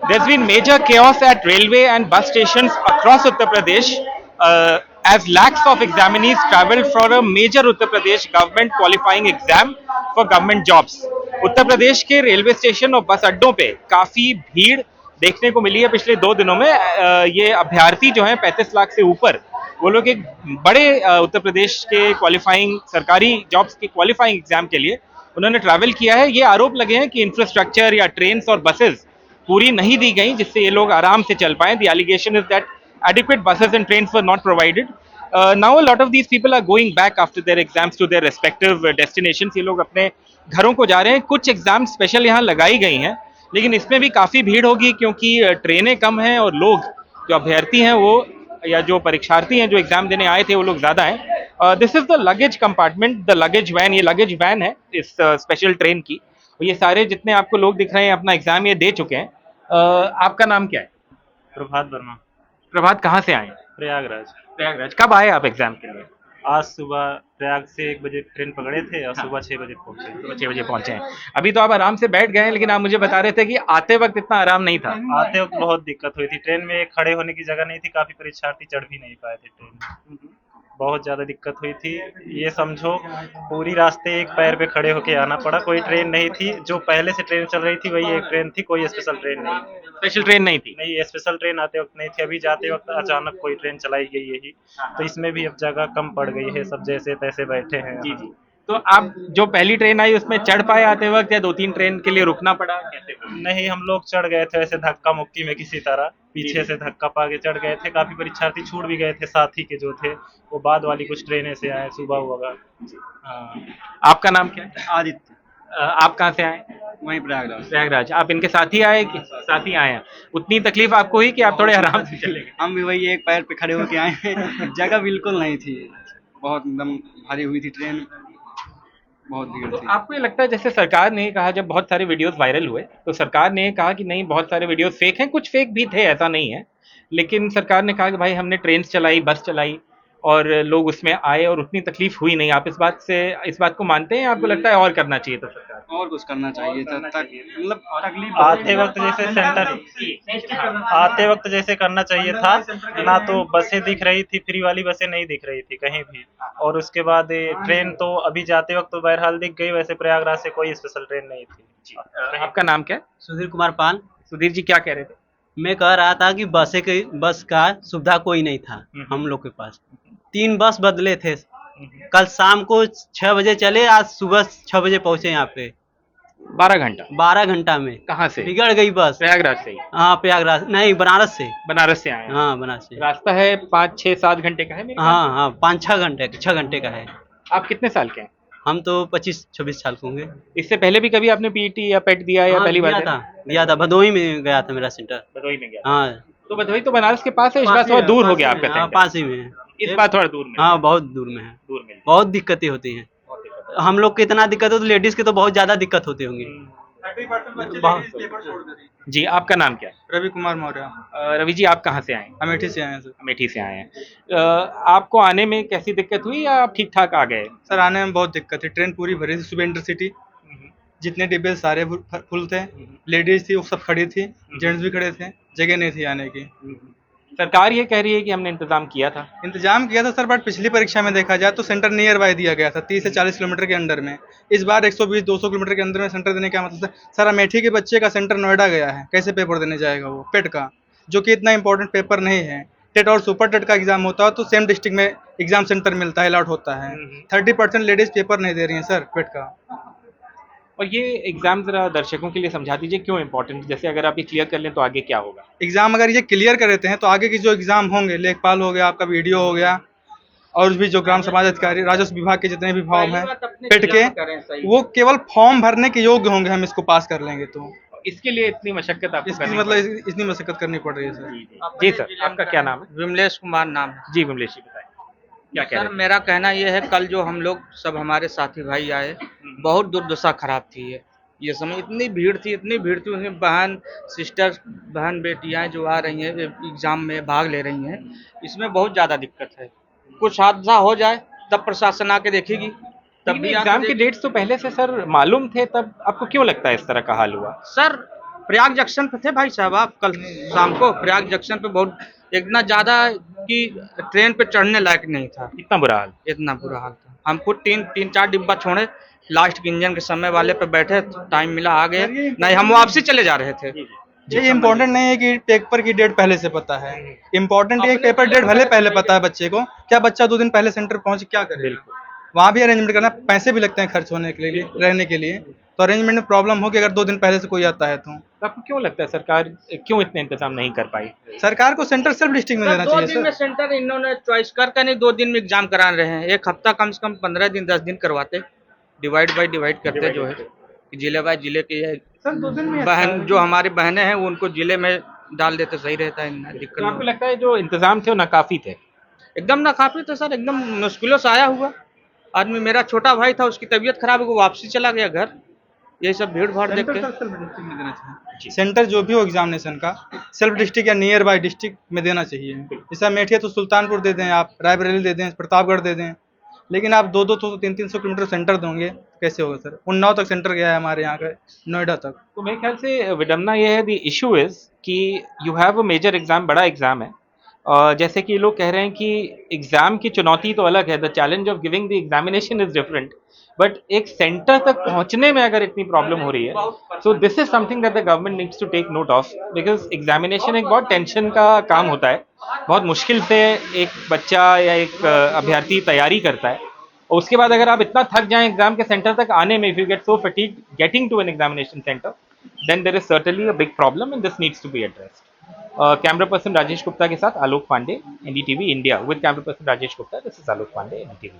There's been major chaos at railway and bus stations across Uttar Pradesh as lakhs of examinees traveled for a major Uttar Pradesh government qualifying exam for government jobs. Uttar Pradesh के railway station और बस अड्डों पे काफी भीड़ देखने को मिली है पिछले 2 दिनों में। ये अभ्यर्थी जो हैं 35 लाख से ऊपर, वो लोग एक बड़े उत्तर प्रदेश के क्वालिफाइंग सरकारी जॉब्स के क्वालिफाइंग एग्जाम के लिए उन्होंने ट्रैवल किया है। ये आरोप लगे हैं कि इंफ्रास्ट्रक्चर या ट्रेन और बसेस पूरी नहीं दी गई जिससे ये लोग आराम से चल पाए। The allegation is that adequate buses and trains were not provided. Now a lot of these people are going back after their exams to their respective destinations. ये लोग अपने घरों को जा रहे हैं। कुछ एग्जाम स्पेशल यहाँ लगाई गई हैं, लेकिन इसमें भी काफ़ी भीड़ होगी क्योंकि ट्रेनें कम हैं और लोग जो अभ्यर्थी हैं वो या जो परीक्षार्थी हैं जो एग्जाम देने आए थे वो लोग ज़्यादा हैं। This is the luggage compartment, the luggage van. ये लगेज वैन है इस स्पेशल ट्रेन की। ये सारे जितने आपको लोग दिख रहे हैं अपना एग्जाम ये दे चुके हैं। आपका नाम क्या है? प्रभात वर्मा। प्रभात, कहाँ से आए? प्रयागराज। प्रयागराज। कब आए आप एग्जाम के लिए? आज सुबह प्रयाग से 1 बजे ट्रेन पकड़े थे और सुबह 6 बजे पहुंचे। सुबह 6 बजे पहुंचे हैं। अभी तो आप आराम से बैठ गए हैं, लेकिन आप मुझे बता रहे थे कि आते वक्त इतना आराम नहीं था। आते वक्त बहुत दिक्कत हुई थी, ट्रेन में खड़े होने की जगह नहीं थी, काफी परीक्षार्थी चढ़ भी नहीं पाए थे ट्रेन में, बहुत ज्यादा दिक्कत हुई थी। ये समझो पूरी रास्ते एक पैर पे खड़े होके आना पड़ा, कोई ट्रेन नहीं थी। जो पहले से ट्रेन चल रही थी वही एक ट्रेन थी, कोई स्पेशल ट्रेन नहीं। स्पेशल ट्रेन नहीं थी? नहीं, स्पेशल ट्रेन आते वक्त नहीं थी। अभी जाते वक्त अचानक कोई ट्रेन चलाई गई यही, तो इसमें भी अब जगह कम पड़ गई है, सब जैसे तैसे बैठे हैं। जी जी। तो आप जो पहली ट्रेन आई उसमें चढ़ पाए आते वक्त या 2-3 ट्रेन के लिए रुकना पड़ा, कैसे? नहीं, हम लोग चढ़ गए थे ऐसे धक्का मुक्की में, किसी तरह पीछे से धक्का पा के चढ़ गए थे। काफी परीक्षार्थी छूट भी गए थे, साथी के जो थे वो बाद वाली कुछ ट्रेनें से आए सुबह हुआ। हाँ। आपका नाम क्या है? आदित्य। आप कहाँ से आए? वहीं प्रयागराज। प्रयागराज। आप इनके साथ ही आए कि साथ ही आए हैं? उतनी तकलीफ आपको हुई कि आप थोड़े आराम से चले गए? हम भी वही एक पैर पे खड़े होके आए हैं। जगह बिल्कुल नहीं थी, बहुत एकदम भारी हुई थी ट्रेन, बहुत भीड़ तो थी। आपको ये लगता है जैसे सरकार ने कहा, जब बहुत सारे वीडियोस वायरल हुए तो सरकार ने कहा कि नहीं बहुत सारे वीडियोस फेक हैं, कुछ फेक भी थे ऐसा नहीं है, लेकिन सरकार ने कहा कि भाई हमने ट्रेन चलाई, बस चलाई और लोग उसमें आए और उतनी तकलीफ हुई नहीं। आप इस बात को मानते हैं? आपको लगता है और करना चाहिए था सरकार? और कुछ करना चाहिए था, मतलब तकलीफ आते वक्त जैसे सेंटर आते वक्त जैसे करना चाहिए था ना। तो बसें दिख रही थी, फ्री वाली बसें नहीं दिख रही थी कहीं भी। और उसके बाद ट्रेन तो अभी जाते वक्त तो बहरहाल दिख गई, वैसे प्रयागराज से कोई स्पेशल ट्रेन नहीं थी। आपका नाम क्या है? सुधीर कुमार पाल। सुधीर जी, क्या कह रहे थे? मैं कह रहा था कि बस का सुविधा कोई नहीं था हम लोग के पास। 3 बस बदले थे, कल शाम को 6 बजे चले, आज सुबह 6 बजे पहुंचे यहाँ पे। 12 घंटा में। कहाँ से? बिगड़ गई बस। प्रयागराज से ही? हाँ, प्रयागराज नहीं, बनारस से। बनारस से आए हैं? हाँ, बनारस से। रास्ता है 5-6-7 घंटे का है मेरे ख्याल हाँ हाँ, 5-6 घंटे, 6 घंटे का है। से। आप कितने साल के हैं? हम तो 25-26 साल के होंगे। इससे पहले भी कभी आपने पीटी या पेट दिया या हाँ, पहली बार दिया था, भदोही में गया था मेरा सेंटर। भदोही में गया? हाँ। तो भदोही तो बनारस के पास है, इस बार थोड़ा दूर हो गया आपका हाँ, सेंटर। पास ही में है। इस बार थोड़ा दूर में? हाँ, बहुत दूर में है। दूर में। बहुत दिक्कतें होती हैं। हम लोग को इतना दिक्कत हो तो लेडीज के तो बहुत ज्यादा दिक्कत होती होंगी। जी, आपका नाम क्या है? रवि कुमार मौर्य। रवि जी, आप कहाँ से आए हैं? अमेठी से आए हैं सर। अमेठी से आए हैं। आपको आने में कैसी दिक्कत हुई या आप ठीक ठाक आ गए? सर आने में बहुत दिक्कत थी, ट्रेन पूरी भरी थी, सुबह इंटरसिटी, जितने डिब्बे सारे फुल थे। लेडीज थी वो सब खड़ी थी, जेंट्स भी खड़े थे, जगह नहीं थी आने की। सरकार ये कह रही है कि हमने इंतजाम किया था। इंतजाम किया था सर, बट पिछली परीक्षा में देखा जाए तो सेंटर नियर बाय दिया गया था, 30 से 40 किलोमीटर के अंदर में। इस बार 120-200 किलोमीटर के अंदर में सेंटर देने का मतलब सर अमेठी के बच्चे का सेंटर नोएडा गया है, कैसे पेपर देने जाएगा वो पेट का, जो कि इतना इंपॉर्टेंट पेपर नहीं है। टेट और सुपर टेट का एग्जाम होता है तो सेम डिस्ट्रिक्ट में एग्जाम सेंटर मिलता है, अलॉट होता है। 30% लेडीज पेपर नहीं दे रही हैं सर पेट का। और ये एग्जाम जरा दर्शकों के लिए समझा दीजिए क्यों इम्पोर्टेंट, जैसे अगर आप ये क्लियर कर लें तो आगे क्या होगा? एग्जाम अगर ये क्लियर कर देते हैं तो आगे की जो एग्जाम होंगे, लेखपाल हो गया, आपका वीडियो हो गया, और भी जो ग्राम समाज अधिकारी, राजस्व विभाग के जितने भी फॉर्म हैं पेट के, वो केवल फॉर्म भरने के योग्य होंगे, हम इसको पास कर लेंगे तो। इसके लिए इतनी मशक्कत आपको इसकी करनी मतलब इतनी मशक्कत करनी पड़ रही है सर। जी सर, आपका क्या नाम है? विमलेश कुमार नाम है। जी विमलेश जी, बताएं क्या कह सर रहे हैं? मेरा कहना यह है, कल जो हम लोग सब हमारे साथी भाई आए, बहुत दुर्दशा खराब थी। ये समय इतनी भीड़ थी उसमें बहन सिस्टर बहन बेटियां जो आ रही हैं एग्जाम में भाग ले रही हैं, इसमें बहुत ज़्यादा दिक्कत है। कुछ हादसा हो जाए तब प्रशासन आके देखेगी, तब भी एग्जाम के डेट्स तो पहले से सर मालूम थे, तब आपको क्यों लगता है इस तरह का हाल हुआ? सर प्रयाग जंक्शन पे थे भाई साहब आप कल शाम को प्रयाग जंक्शन पे बहुत इतना ज़्यादा कि ट्रेन पे चढ़ने लायक नहीं था, इतना बुरा हाल। इतना बुरा हाल था। हम खुद तीन चार डिब्बा छोड़े, लास्ट के इंजन के समय वाले पे बैठे, टाइम मिला आ गए, नहीं हम वापसी चले जा रहे थे। ये इम्पोर्टेंट नहीं है कि पेपर की डेट पहले से पता है, इम्पोर्टेंट ये पेपर डेट भले पहले पता है बच्चे को, क्या बच्चा 2 दिन पहले सेंटर पहुंच क्या करे, वहाँ भी अरेंजमेंट करना, पैसे भी लगते हैं खर्च होने के लिए, रहने के लिए, तो अरेंजमेंट में प्रॉब्लम होगी अगर 2 दिन पहले से कोई आता है तो। आपको क्यों लगता है सरकार क्यों इतने इंतजाम नहीं कर पाई? सरकार को सेंटर सेल्फ डिस्ट्रिक्ट में देना दो चाहिए दिन में सर। सेंटर इन्होंने चॉइस कर नहीं 2 दिन में एग्जाम करा रहे हैं, एक हफ्ता कम से कम 15 दिन 10 दिन करवाते, डिवाइड बाय डिवाइड करते जो है कि जिले बाय जिले के बहन जो हमारी बहनें हैं वो उनको जिले में डाल देते सही रहता है, तो दिक्कत आपको नहीं। लगता है जो इंतजाम थे वो नाकाफी थे? एकदम नाकाफी था सर, एकदम मुश्किलों से आया हुआ आदमी। मेरा छोटा भाई था, उसकी तबीयत खराब है, वो वापसी चला गया घर, ये सब भीड़ भाड़ देख के। सेंटर जो भी हो एग्जामिनेशन का सेल्फ डिस्ट्रिक्ट या नियर बाय डिस्ट्रिक्ट में देना चाहिए। जैसा मेठिया तो सुल्तानपुर दे दें, आप रायबरेली दे दें, प्रतापगढ़ दे दें, लेकिन आप 200 300 किलोमीटर सेंटर दोगे कैसे होगा सर? उन्नाव तक सेंटर गया है हमारे यहाँ का, नोएडा तक। तो मेरे ख्याल से विडम्बना ये है, द इशू इज कि you have a major exam, बड़ा एग्जाम है, और जैसे कि लोग कह रहे हैं कि एग्जाम की चुनौती तो अलग है, the challenge of giving the examination is different, but एक सेंटर तक पहुंचने में अगर इतनी प्रॉब्लम हो रही है, so this is something that the government needs to take note of, because examination एक बहुत टेंशन का काम होता है, बहुत मुश्किल से एक बच्चा या एक अभ्यर्थी तैयारी करता है, और उसके बाद अगर आप इतना थक जाएं एग्जाम के सेंटर तक आने में, if you get so fatigued getting to an examination centre, then there is certainly a big problem and this needs to be addressed. Camera person Rajesh Gupta के साथ आलोक Pandey, NDTV India, with camera person Rajesh Gupta, this is Alok Pandey, NDTV.